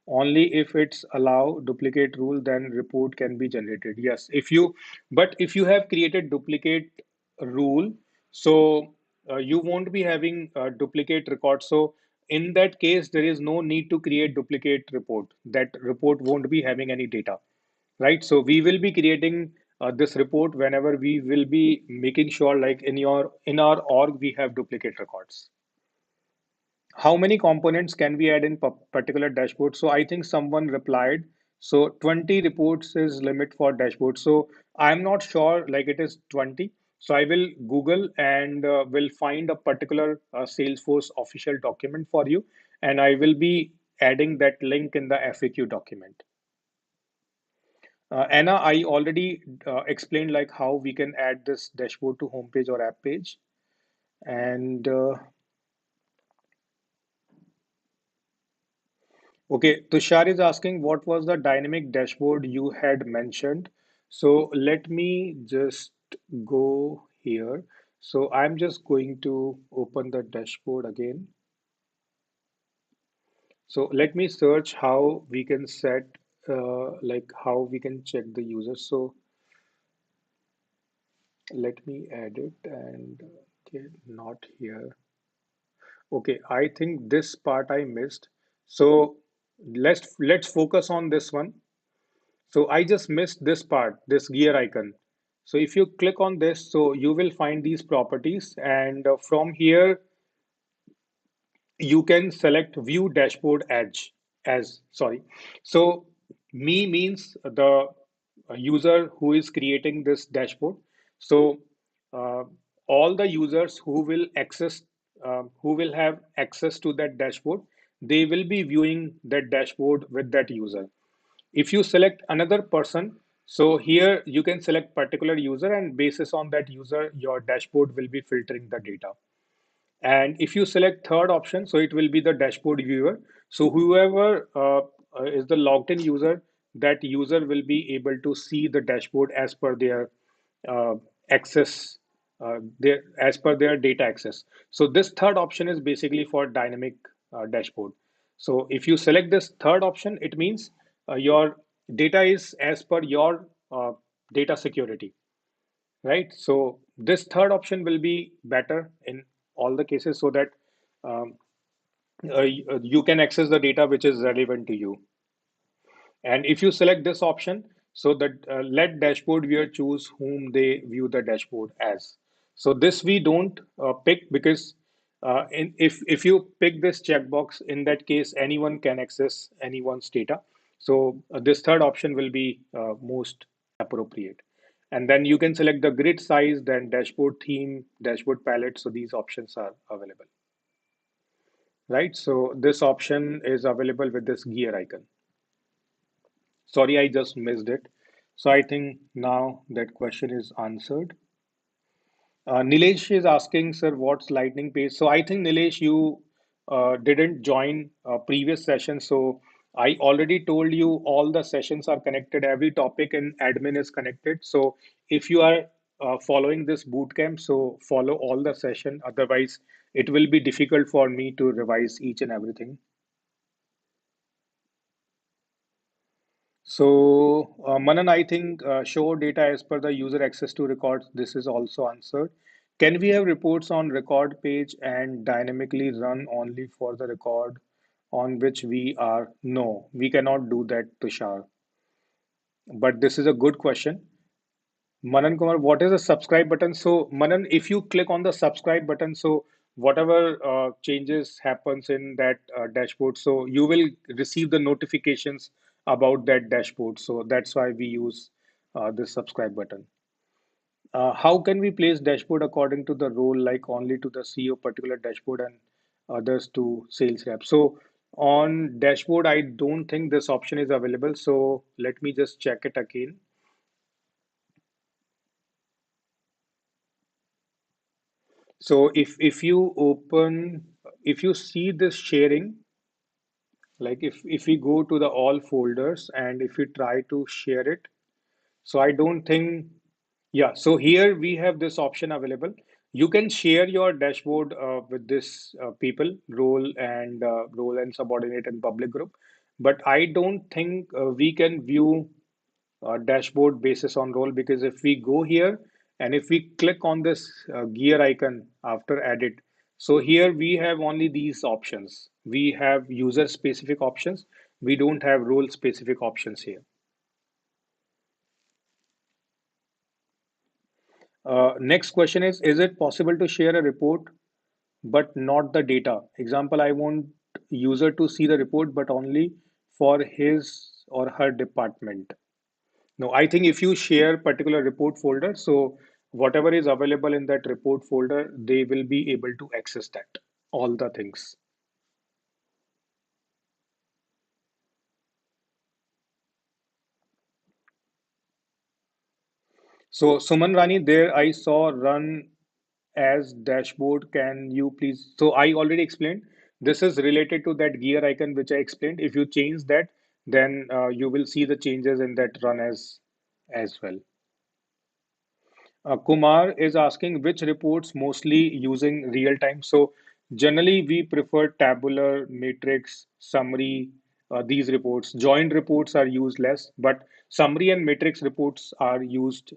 Only if it's allow duplicate rule, then report can be generated. Yes, but if you have created duplicate rule, so you won't be having duplicate record. So in that case, there is no need to create duplicate report. That report won't be having any data, right? So we will be creating this report whenever we will be making sure, like in our org, we have duplicate records. How many components can we add in particular dashboard? So I think someone replied, so 20 reports is limit for dashboard. So I'm not sure, like it is 20. So I will Google and will find a particular Salesforce official document for you, and I will be adding that link in the FAQ document. Anna, I already explained like how we can add this dashboard to homepage or app page. And okay, Tushar is asking what was the dynamic dashboard you had mentioned. So let me just go here. So I'm just going to open the dashboard again. So let me search how we can set, like how we can check the user. So let me add it, and okay, not here. Okay, I think this part I missed. So let's focus on this one. So I just missed this part, this gear icon. So if you click on this, so you will find these properties, and from here you can select view dashboard edge as sorry. So me means the user who is creating this dashboard. So uh, all the users who will access who will have access to that dashboard, they will be viewing that dashboard with that user. If you select another person, so here you can select particular user, and basis on that user, your dashboard will be filtering the data. And if you select third option, so it will be the dashboard viewer. So whoever is the logged in user, that user will be able to see the dashboard as per their uh, access, as per their data access. So this third option is basically for dynamic dashboard. So if you select this third option, it means your data is as per your data security, right? So this third option will be better in all the cases, so that um, you can access the data which is relevant to you. And if you select this option, so that let dashboard viewer choose whom they view the dashboard as. So this we don't pick, because if you pick this checkbox, in that case, anyone can access anyone's data. So this third option will be most appropriate. And then you can select the grid size, then dashboard theme, dashboard palette. So these options are available, right? So this option is available with this gear icon. Sorry, I just missed it. So I think now that question is answered. Nilesh is asking, sir, what's lightning page? So I think, Nilesh, you didn't join previous session. So I already told you all the sessions are connected. Every topic in admin is connected. So if you are following this bootcamp, so follow all the session. Otherwise, it will be difficult for me to revise each and everything. So, Manan, I think show data as per the user access to records. This is also answered. Can we have reports on record page and dynamically run only for the record on which we are? No, we cannot do that, Tushar. But this is a good question. Manan Kumar, what is the subscribe button? So, Manan, if you click on the subscribe button, so whatever changes happens in that dashboard, so you will receive the notifications about that dashboard. So that's why we use this subscribe button. How can we place dashboard according to the role, like only to the CEO particular dashboard and others to sales rep? So on dashboard, I don't think this option is available. So let me just check it again. So if you see this sharing, like if we go to the all folders and if we try to share it, so I don't think, yeah. So here we have this option available. You can share your dashboard with this people, role and subordinate and public group, but I don't think we can view dashboard basis on role, because if we go here and if we click on this gear icon after edit, so here we have only these options. We have user specific options. We don't have role specific options here. Next question is it possible to share a report but not the data? Example, I want user to see the report but only for his or her department. No, I think if you share particular report folder, so whatever is available in that report folder, they will be able to access that, all the things. So Suman Rani, there I saw run as dashboard. Can you please? So I already explained. This is related to that gear icon which I explained. If you change that, then you will see the changes in that run as well. Kumar is asking which reports mostly using real time. So generally we prefer tabular, matrix, summary, these reports. Joined reports are used less, but summary and matrix reports are used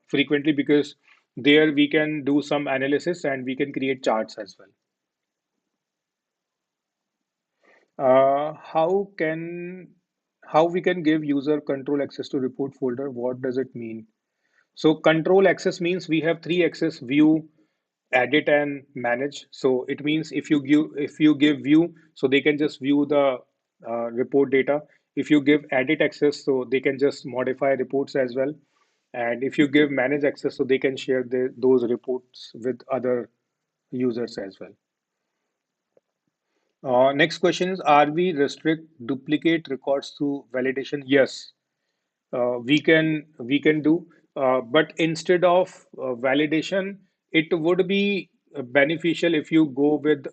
frequently, because there we can do some analysis and we can create charts as well. How can how we can give user control access to report folder? What does it mean? So control access means we have three access: view, edit, and manage. So it means if you give view, so they can just view the report data. If you give edit access, so they can just modify reports as well. And if you give manage access, so they can share those reports with other users as well. Next question is, are we restrict duplicate records through validation? Yes, we can do, but instead of validation, it would be beneficial if you go with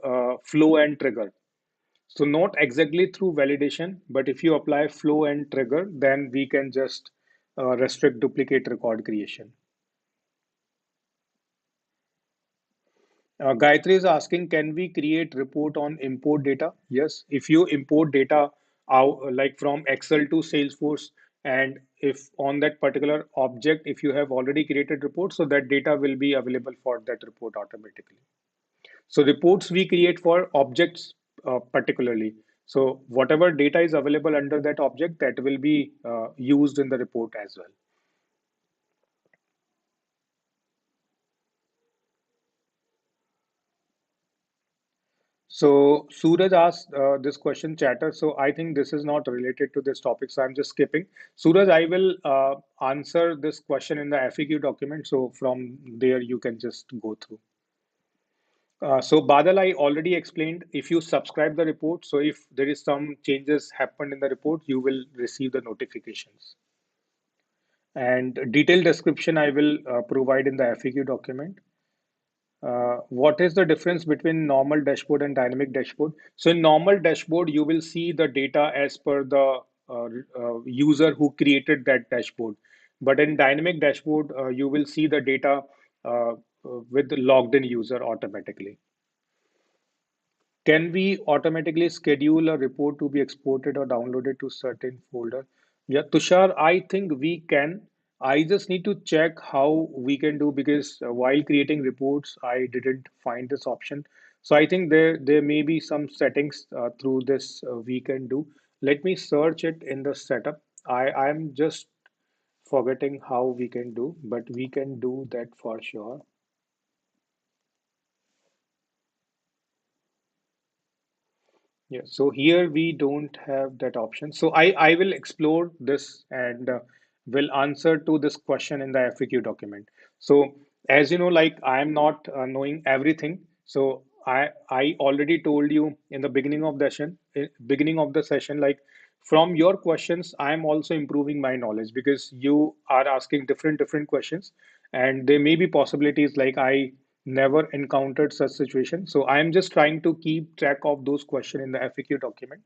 flow and trigger. So not exactly through validation, but if you apply flow and trigger, then we can just restrict duplicate record creation. Gayatri is asking, can we create report on import data? Yes, if you import data out like from Excel to Salesforce, and if on that particular object, if you have already created report, so that data will be available for that report automatically. So reports we create for objects particularly. So whatever data is available under that object, that will be used in the report as well. So Suraj asked this question, chatter. So I think this is not related to this topic, so I'm just skipping. Suraj, I will answer this question in the FAQ document. So from there, you can just go through. So Badal, I already explained. If you subscribe the report, so if there is some changes happened in the report, you will receive the notifications. And detailed description I will provide in the FAQ document. What is the difference between normal dashboard and dynamic dashboard? So in normal dashboard, you will see the data as per the user who created that dashboard. But in dynamic dashboard, you will see the data with the logged in user automatically. Can we automatically schedule a report to be exported or downloaded to certain folder? Yeah, Tushar, I think we can. I just need to check how we can do, because while creating reports, I didn't find this option. So I think there may be some settings through this we can do. Let me search it in the setup. I'm just forgetting how we can do, but we can do that for sure. Yeah, so here we don't have that option. So I will explore this and will answer to this question in the FAQ document. So as you know, like I am not knowing everything. So I already told you in the beginning of the session, like from your questions, I am also improving my knowledge, because you are asking different questions, and there may be possibilities like I never encountered such situation. So I am just trying to keep track of those questions in the FAQ document.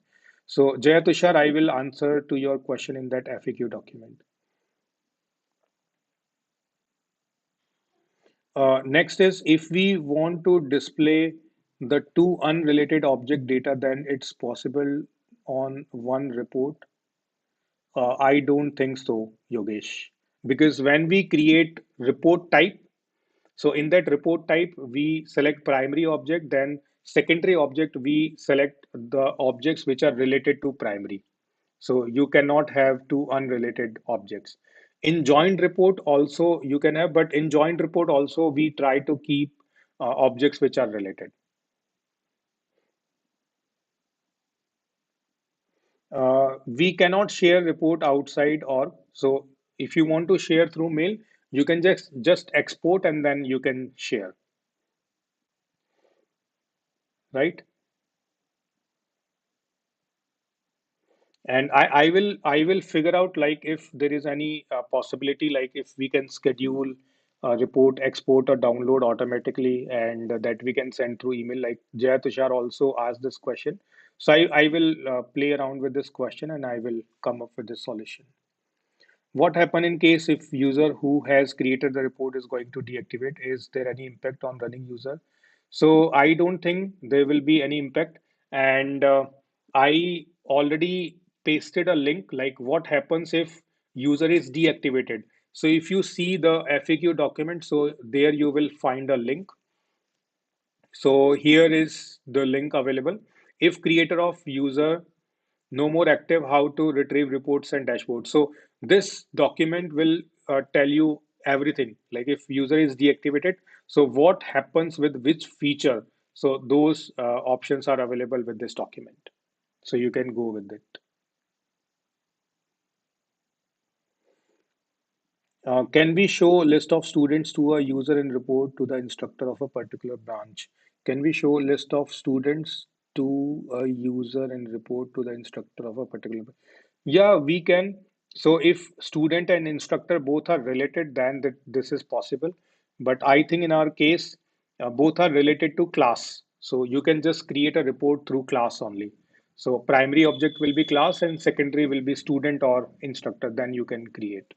So Jaya Tushar, I will answer to your question in that FAQ document. Next is, if we want to display the two unrelated object data, then it's possible on one report. I don't think so, Yogesh, because when we create report type, so in that report type, we select primary object, then secondary object, we select the objects which are related to primary. So you cannot have two unrelated objects. In joint report also you can have, but in joint report also we try to keep objects which are related. We cannot share report outside org. So if you want to share through mail, you can just export and then you can share, right? And I will figure out like if there is any possibility, like if we can schedule a report export or download automatically, and that we can send through email. Like Jaya Tushar also asked this question. So I will play around with this question and I will come up with this solution. What happen in case if user who has created the report is going to deactivate? Is there any impact on running user? So I don't think there will be any impact. And I already pasted a link, like what happens if user is deactivated. So if you see the FAQ document, so there you will find a link. So here is the link available. If creator of user no more active, how to retrieve reports and dashboards. So this document will tell you everything, like if user is deactivated, so what happens with which feature. So those options are available with this document, so you can go with it. Can we show list of students to a user and report to the instructor of a particular branch? Can we show list of students? to a user and report to the instructor of a particular. Yeah, we can. So if student and instructor both are related, then this is possible. But I think in our case, both are related to class. So you can just create a report through class only. So primary object will be class and secondary will be student or instructor. Then you can create.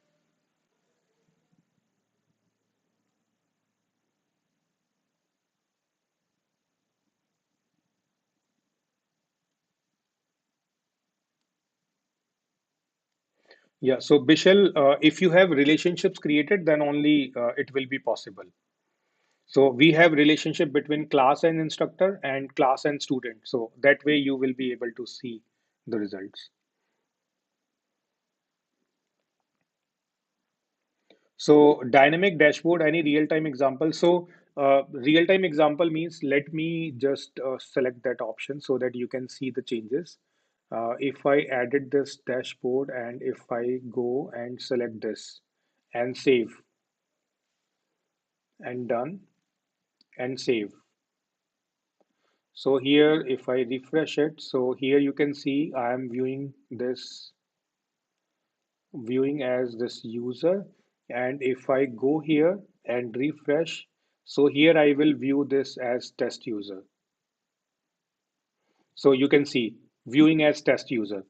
Yeah. So Bishal, if you have relationships created, then only it will be possible. So we have relationship between class and instructor and class and student. So that way you will be able to see the results. So dynamic dashboard, any real-time example. So real-time example means let me just select that option so that you can see the changes. If I added this dashboard and if I go and select this and save and done and save. So here, if I refresh it, so here you can see I am viewing as this user. And if I go here and refresh, so here I will view this as test user. So you can see viewing as test user,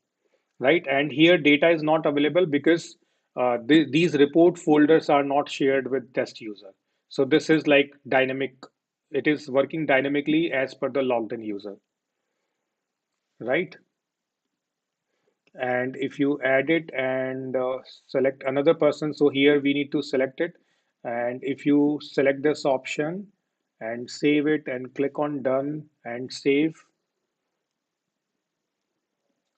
right? And here data is not available because these report folders are not shared with test user. So this is like dynamic, it is working dynamically as per the logged in user, right? And if you add it and select another person, so here we need to select it. And if you select this option and save it and click on done and save,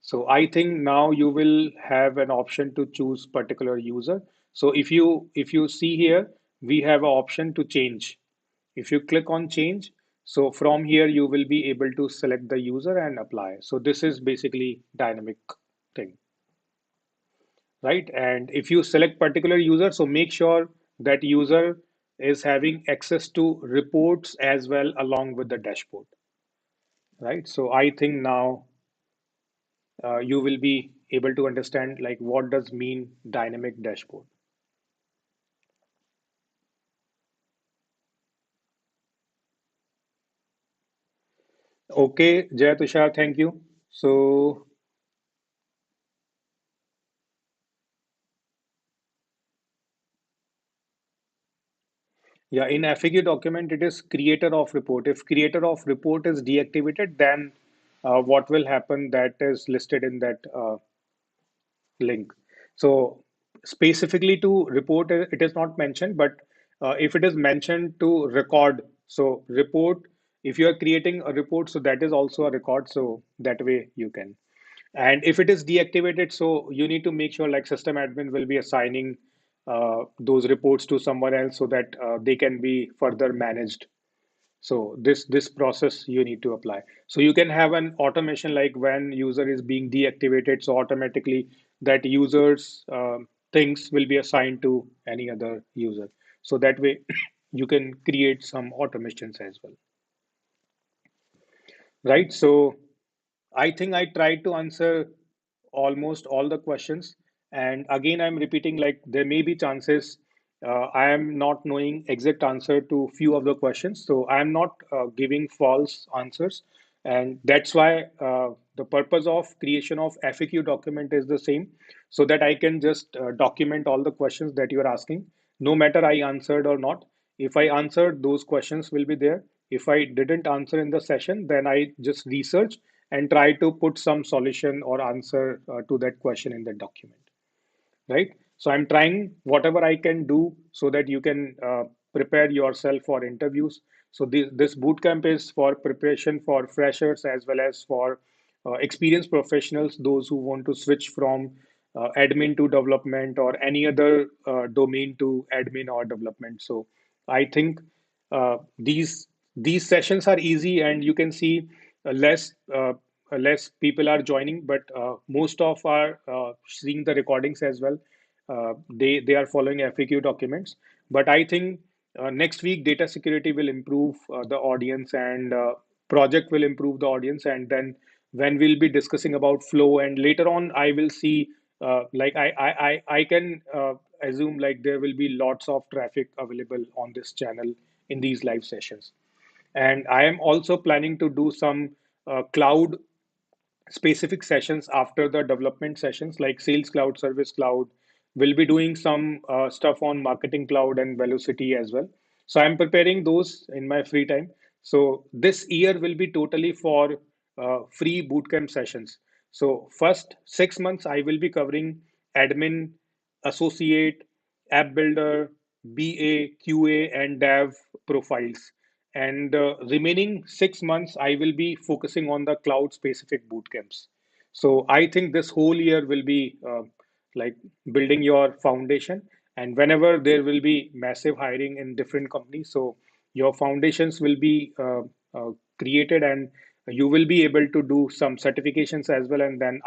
so I think now you will have an option to choose particular user. So if you see here, we have an option to change. If you click on change, so from here you will be able to select the user and apply. So this is basically dynamic thing, right? And if you select particular user, so make sure that user is having access to reports as well along with the dashboard, right? So I think now you will be able to understand like what does mean dynamic dashboard. Okay, Jay Tushar, thank you. So yeah, in FAQ document, it is creator of report. If creator of report is deactivated, then what will happen that is listed in that link. So specifically to report, it is not mentioned, but if it is mentioned to record, so report, if you are creating a report, so that is also a record. So that way you can. And if it is deactivated, so you need to make sure like system admin will be assigning those reports to someone else so that they can be further managed. So this process you need to apply. So you can have an automation like when user is being deactivated, so automatically that user's things will be assigned to any other user. So that way you can create some automations as well, right? So I think I tried to answer almost all the questions. And again, I'm repeating like there may be chances I am not knowing exact answer to few of the questions. So I am not giving false answers. And that's why the purpose of creation of FAQ document is the same so that I can just document all the questions that you are asking, no matter I answered or not. If I answered, those questions will be there. If I didn't answer in the session, then I just research and try to put some solution or answer to that question in the document, right? So I'm trying whatever I can do so that you can prepare yourself for interviews. So this boot camp is for preparation for freshers as well as for experienced professionals, those who want to switch from admin to development or any other domain to admin or development. So I think these sessions are easy, and you can see less less people are joining, but most of are seeing the recordings as well. They are following FAQ documents, but I think next week data security will improve the audience, and project will improve the audience. And then when we'll be discussing about flow, and later on I will see, like I can assume like there will be lots of traffic available on this channel in these live sessions. And I am also planning to do some cloud specific sessions after the development sessions, like Sales Cloud, Service Cloud. We'll be doing some stuff on Marketing Cloud and Velocity as well. So I'm preparing those in my free time. So this year will be totally for free bootcamp sessions. So first 6 months I will be covering admin, associate, app builder, BA, QA, and dev profiles. And remaining 6 months, I will be focusing on the cloud specific bootcamps. So I think this whole year will be like building your foundation. And whenever there will be massive hiring in different companies, so your foundations will be created, and you will be able to do some certifications as well. And then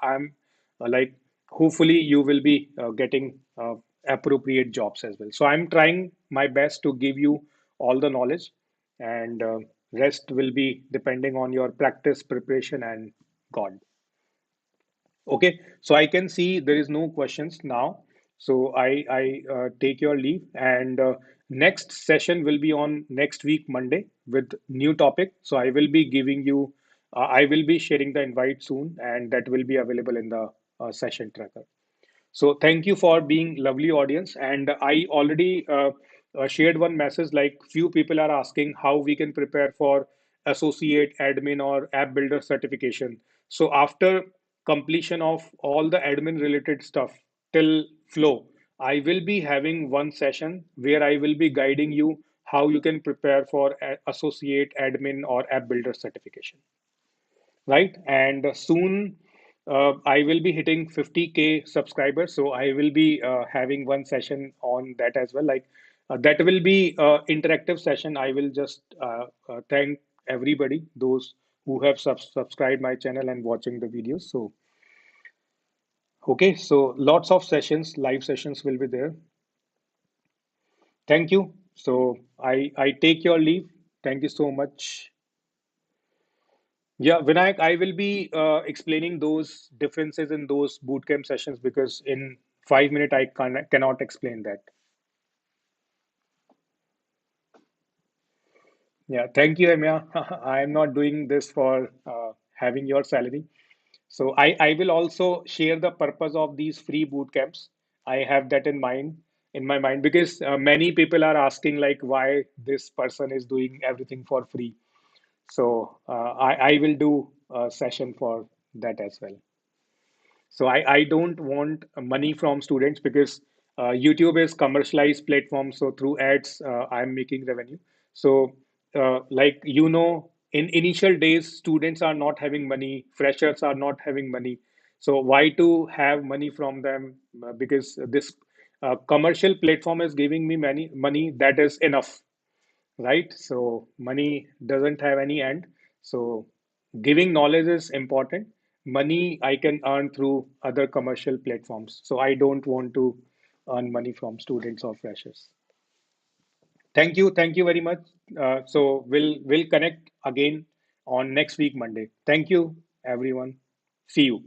I'm like, hopefully you will be getting appropriate jobs as well. So I'm trying my best to give you all the knowledge, and rest will be depending on your practice, preparation, and God. Okay, so I can see there is no questions now. So I take your leave, and next session will be on next week Monday with new topic. So I will be giving you, I will be sharing the invite soon, and that will be available in the session tracker. So thank you for being lovely audience. And I already shared one message, like few people are asking how we can prepare for associate, admin, or app builder certification. So after completion of all the admin related stuff till flow, I will be having one session where I will be guiding you how you can prepare for associate, admin, or app builder certification, right? And soon I will be hitting 50K subscribers. So I will be having one session on that as well. Like that will be interactive session. I will just thank everybody, those who have subscribed my channel and watching the videos. So, okay, so lots of sessions, live sessions will be there. Thank you. So I take your leave. Thank you so much. Yeah, Vinayak, I will be explaining those differences in those bootcamp sessions, because in 5 minutes I cannot explain that. Yeah, thank you, Amya. I am not doing this for having your salary. So I will also share the purpose of these free boot camps. I have that in my mind, because many people are asking like why this person is doing everything for free. So I will do a session for that as well. So I don't want money from students, because YouTube is commercialized platform. So through ads, I'm making revenue. So like, in initial days, students are not having money, freshers are not having money. So why to have money from them? Because this commercial platform is giving me money, that is enough, right? So money doesn't have any end. So giving knowledge is important. Money I can earn through other commercial platforms. So I don't want to earn money from students or freshers. Thank you very much. So we'll connect again on next week Monday. Thank you, everyone. See you.